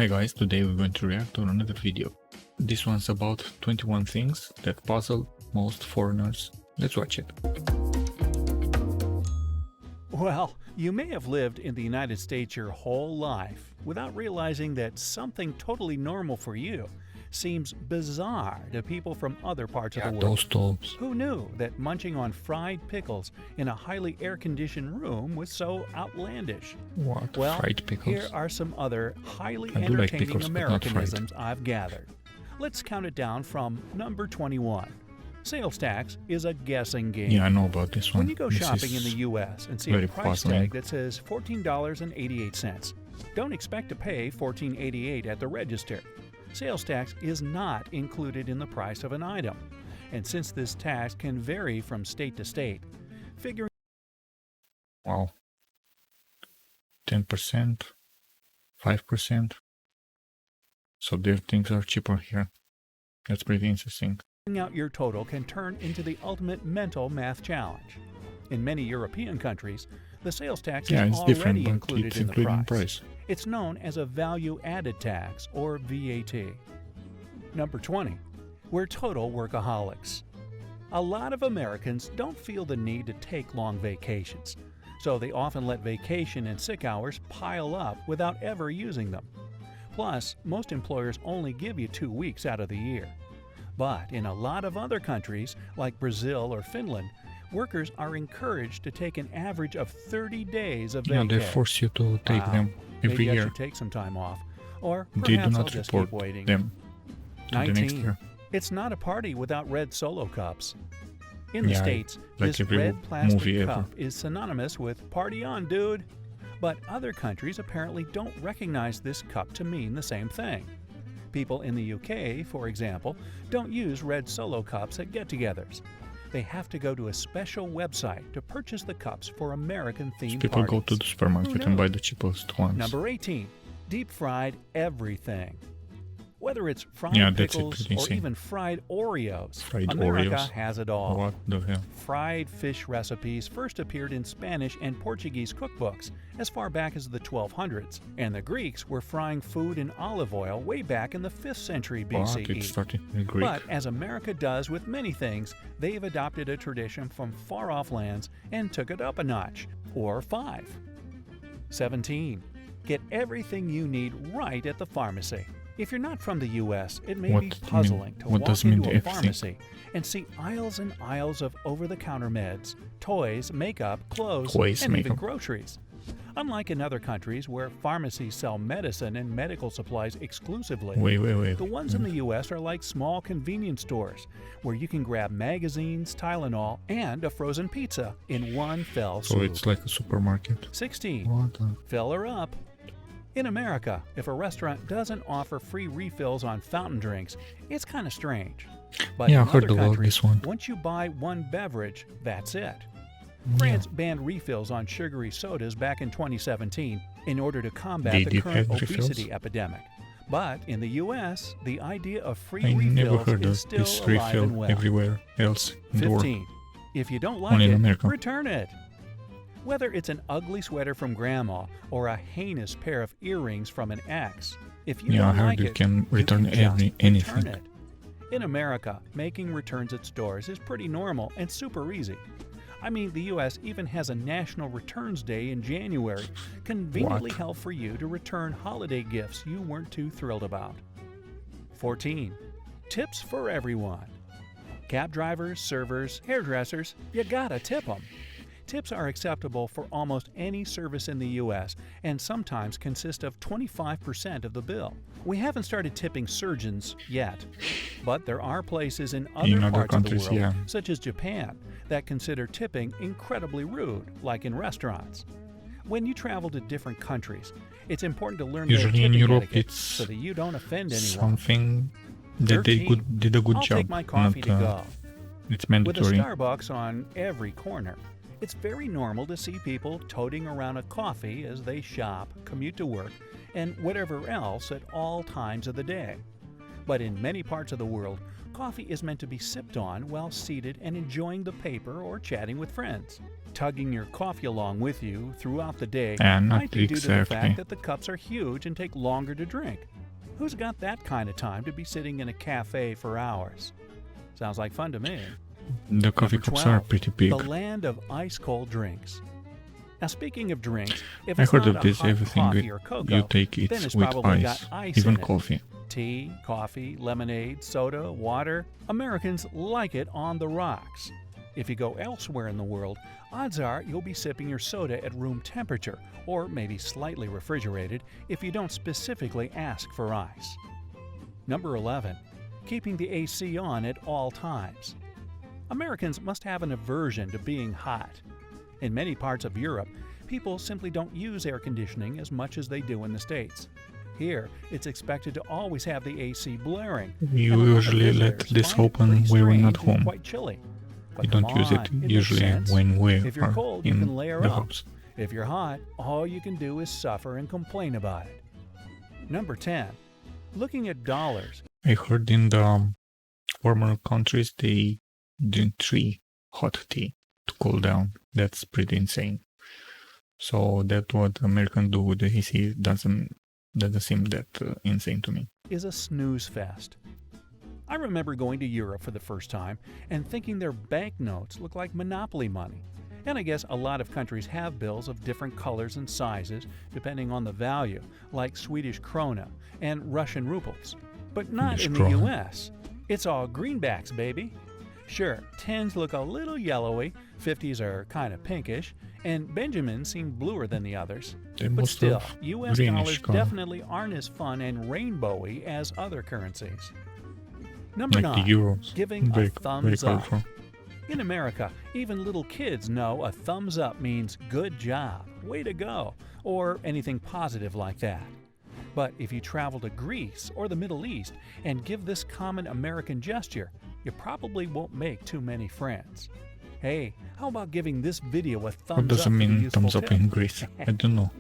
Hi guys, today we're going to react to another video. This one's about 21 things that puzzle most foreigners. Let's watch it. Well, you may have lived in the United States your whole life without realizing that something totally normal for you seems bizarre to people from other parts of the world. Those tops. Who knew that munching on fried pickles in a highly air-conditioned room was so outlandish? What? Well, Fried pickles? here are some other highly I do like entertaining pickles, but not fried. Americanisms I've gathered. Let's count it down from number 21. Sales tax is a guessing game. Yeah, I know about this one. When you go This shopping in is the U.S. and see very a price puzzling. tag that says $14.88, don't expect to pay $14.88 at the register. Sales tax is not included in the price of an item. And since this tax can vary from state to state, figuring Wow. 10%, 5%. So their things are cheaper here. That's pretty interesting. out your total can turn into the ultimate mental math challenge. In many European countries, the sales tax Yeah, is it's already different, but included it's in the included in price. price. It's known as a value-added tax, or VAT. Number 20. We're total workaholics. A lot of Americans don't feel the need to take long vacations, so they often let vacation and sick hours pile up without ever using them. Plus, most employers only give you 2 weeks out of the year. But in a lot of other countries, like Brazil or Finland, workers are encouraged to take an average of 30 days of Yeah, they vacay. force you to take them every Maybe I year. should take some time off, or They do perhaps I'll not just report keep waiting. them to the next 19. year. It's not a party without red Solo cups. In the Yeah, States, like this every red plastic movie ever. cup is synonymous with "party on, dude." But other countries apparently don't recognize this cup to mean the same thing. People in the UK, for example, don't use red Solo cups at get-togethers. They have to go to a special website to purchase the cups for American-themed People parties. go to the supermarket and buy the cheapest ones. Number 18. Deep-fried everything. Whether it's fried Yeah, that's it, pickles pretty or insane. even fried Oreos, Fried America Oreos. has it all. What the hell? Fried fish recipes first appeared in Spanish and Portuguese cookbooks as far back as the 1200s, and the Greeks were frying food in olive oil way back in the 5th century What? BCE. It started in Greek. But as America does with many things, they've adopted a tradition from far-off lands and took it up a notch, or 5. 17. Get everything you need right at the pharmacy. If you're not from the U.S., it may be puzzling to what walk does mean into a everything? pharmacy and see aisles and aisles of over-the-counter meds, toys, makeup, clothes, Toys, and even makeup. groceries. Unlike in other countries where pharmacies sell medicine and medical supplies exclusively, Wait. the ones in the U.S. are like small convenience stores where you can grab magazines, Tylenol, and a frozen pizza in one fell So swoop. it's like a supermarket. 16. What? Fill her up. In America, if a restaurant doesn't offer free refills on fountain drinks, it's kind of strange. But Yeah, I in heard other about countries, this one. once you buy one beverage, that's it. France banned refills on sugary sodas back in 2017 in order to combat They the did current have refills? obesity epidemic. But in the U.S., the idea of free I never refills heard is of still this alive and refill well. everywhere else in the world. 15. If you don't like Only in it, America. return it. Whether it's an ugly sweater from grandma or a heinous pair of earrings from an ex, if you Yeah, I don't heard like you it, can return you can just anything. return it. In America, making returns at stores is pretty normal and super easy. I mean, the U.S. even has a National Returns Day in January, conveniently What? held for you to return holiday gifts you weren't too thrilled about. 14. Tips for everyone. Cab drivers, servers, hairdressers, you gotta tip them. Tips are acceptable for almost any service in the U.S. and sometimes consist of 25% of the bill. We haven't started tipping surgeons yet, but there are places in other other parts of the countries, world, yeah. such as Japan, that consider tipping incredibly rude, like in restaurants. When you travel to different countries, it's important to learn their Usually in tipping Europe, etiquette it's so that you don't offend anyone. something that they 13. did a good I'll job. take my coffee Not, to go. It's With a mandatory. Starbucks on every corner, it's very normal to see people toting around a coffee as they shop, commute to work, and whatever else at all times of the day. But in many parts of the world, Coffee is meant to be sipped on while seated and enjoying the paper or chatting with friends. Tugging your coffee along with you throughout the day And might not be due to the exactly. fact that the cups are huge and take longer to drink. Who's got that kind of time to be sitting in a cafe for hours? Sounds like fun to me. The coffee Number cups 12, are pretty big. The land of ice-cold drinks. Now, speaking of drinks, if I it's heard not of a this. hot Everything coffee or cocoa, you take it then it's with probably ice, got ice even in it. coffee. Tea, coffee, lemonade, soda, water. Americans like it on the rocks. If you go elsewhere in the world, odds are you'll be sipping your soda at room temperature, or maybe slightly refrigerated if you don't specifically ask for ice. Number 11. Keeping the AC on at all times. Americans must have an aversion to being hot. In many parts of Europe, people simply don't use air conditioning as much as they do in the States. Here, it's expected to always have the AC blaring. We and a lot of usually let visitors this find it open pretty when we're not strange and home. Quite chilly. But We come don't use it on, makes usually sense. when we If you're are cold, you in can layer the up. house. If you're hot, all you can do is suffer and complain about it. Number 10. Looking at dollars. I heard in the warmer countries they drink 3 hot tea to cool down. That's pretty insane. So that what Americans do with the AC doesn't seem that insane to me. Is a snooze fest. I remember going to Europe for the first time and thinking their banknotes looked like Monopoly money. And I guess a lot of countries have bills of different colors and sizes depending on the value, like Swedish krona and Russian rubles. But not Swedish in the krona. US. It's all greenbacks, baby. Sure, 10s look a little yellowy, 50s are kind of pinkish, and Benjamins seem bluer than the others. They But must still, have US greenish dollars color. definitely aren't as fun and rainbowy as other currencies. Number Like 9. the euros. Giving a Very thumbs up. colorful. In America, even little kids know a thumbs up means good job, way to go, or anything positive like that. But if you travel to Greece or the Middle East and give this common American gesture, you probably won't make too many friends. Hey, how about giving this video a What thumbs does up it for the mean useful thumbs up tip? in Greece? I don't know.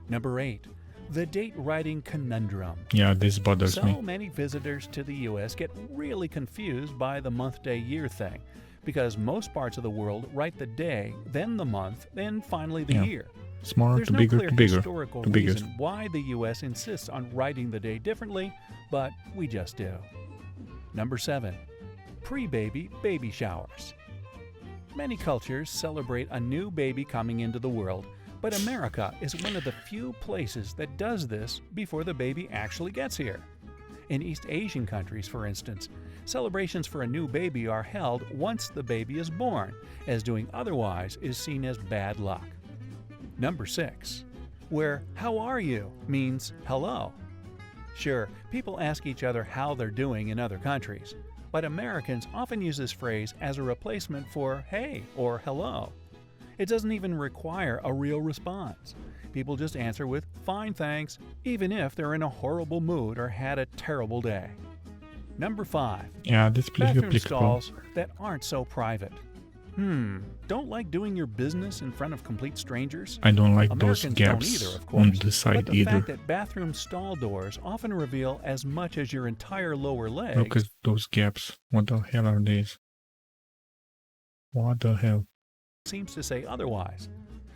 Number 8. The date writing conundrum. Yeah, this bothers So me. many visitors to the U.S. get really confused by the month, day, year thing, because most parts of the world write the day, then the month, then finally the Yeah. year. Smaller There's to no bigger clear to bigger historical to biggest. reason why the U.S. insists on writing the day differently, but we just do. Number 7. Pre-baby baby showers. Many cultures celebrate a new baby coming into the world, but America is one of the few places that does this before the baby actually gets here. In East Asian countries, for instance, celebrations for a new baby are held once the baby is born, as doing otherwise is seen as bad luck. Number 6. Where "how are you" means hello. Sure, people ask each other how they're doing in other countries, but Americans often use this phrase as a replacement for hey or hello. It doesn't even require a real response. People just answer with fine thanks, even if they're in a horrible mood or had a terrible day. Number 5. Yeah, this pretty Bathroom applicable. stalls that aren't so private. Don't like doing your business in front of complete strangers? I don't like Americans those don't gaps either, of on course, the side but the either. fact that bathroom stall doors often reveal as much as your entire lower leg Look at those gaps. What the hell are these? What the hell? seems to say otherwise.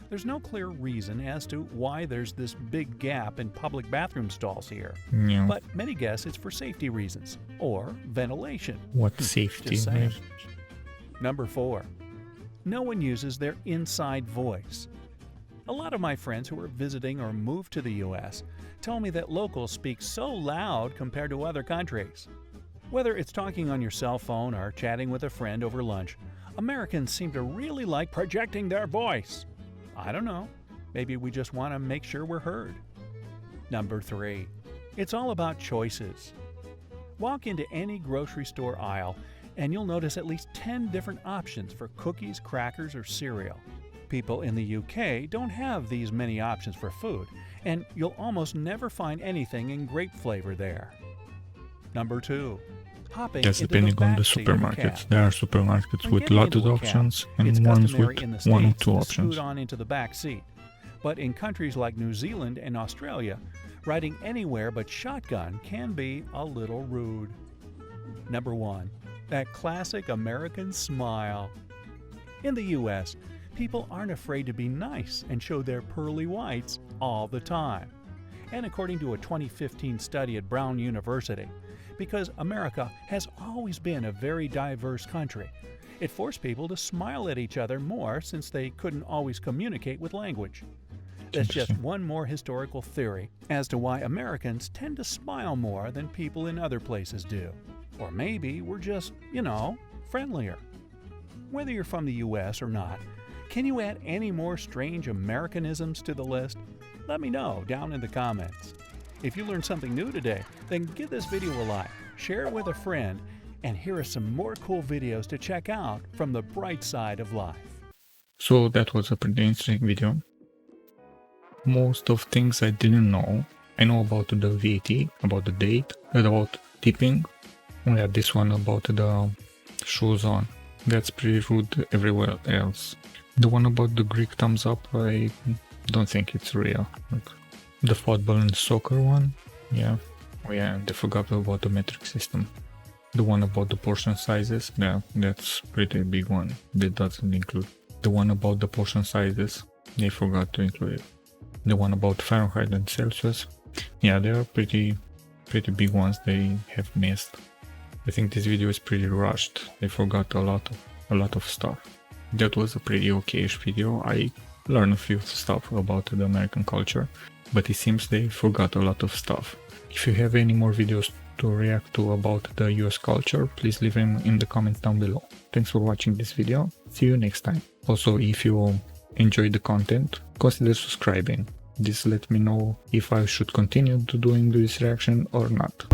There's no clear reason as to why there's this big gap in public bathroom stalls here, Yeah. but many guess it's for safety reasons or ventilation. What safety? Just saying. man? Number 4. No one uses their inside voice. A lot of my friends who are visiting or moved to the U.S. tell me that locals speak so loud compared to other countries. Whether it's talking on your cell phone or chatting with a friend over lunch, Americans seem to really like projecting their voice. I don't know. Maybe we just want to make sure we're heard. Number 3. It's all about choices. Walk into any grocery store aisle and you'll notice at least 10 different options for cookies, crackers, or cereal. People in the UK don't have these many options for food, and you'll almost never find anything in grape flavor there. Number 2. Hopping That's into depending the on the back seat of a supermarkets. cab. There are supermarkets When with getting lots of into a cab, options it's and ones customary with in the 1 or States 2 to options. scoot on into the back seat. But in countries like New Zealand and Australia, riding anywhere but shotgun can be a little rude. Number 1. that classic American smile. In the US, people aren't afraid to be nice and show their pearly whites all the time. And according to a 2015 study at Brown University, because America has always been a very diverse country, it forced people to smile at each other more since they couldn't always communicate with language. That's just one more historical theory as to why Americans tend to smile more than people in other places do. Or maybe we're just, friendlier. Whether you're from the US or not, can you add any more strange Americanisms to the list? Let me know down in the comments. If you learned something new today, then give this video a like, share it with a friend, and here are some more cool videos to check out from the bright side of life. So that was a pretty interesting video. Most of things I didn't know. I know about the VAT, about the date, and about tipping. We had this one about the shoes on. That's pretty rude everywhere else. The one about the Greek thumbs up, I don't think it's real. Like the football and soccer one, yeah. Oh yeah, they forgot about the metric system. The one about the portion sizes, yeah, that's pretty big one. That doesn't include. The one about the portion sizes, they forgot to include it. The one about Fahrenheit and Celsius, yeah, they are pretty big ones they have missed. I think this video is pretty rushed. They forgot a lot of stuff. That was a pretty okay-ish video. I learned a few stuff about the American culture, but it seems they forgot a lot of stuff. If you have any more videos to react to about the US culture, please leave them in the comments down below. Thanks for watching this video. See you next time. Also, if you enjoyed the content, consider subscribing. This lets me know if I should continue to doing this reaction or not.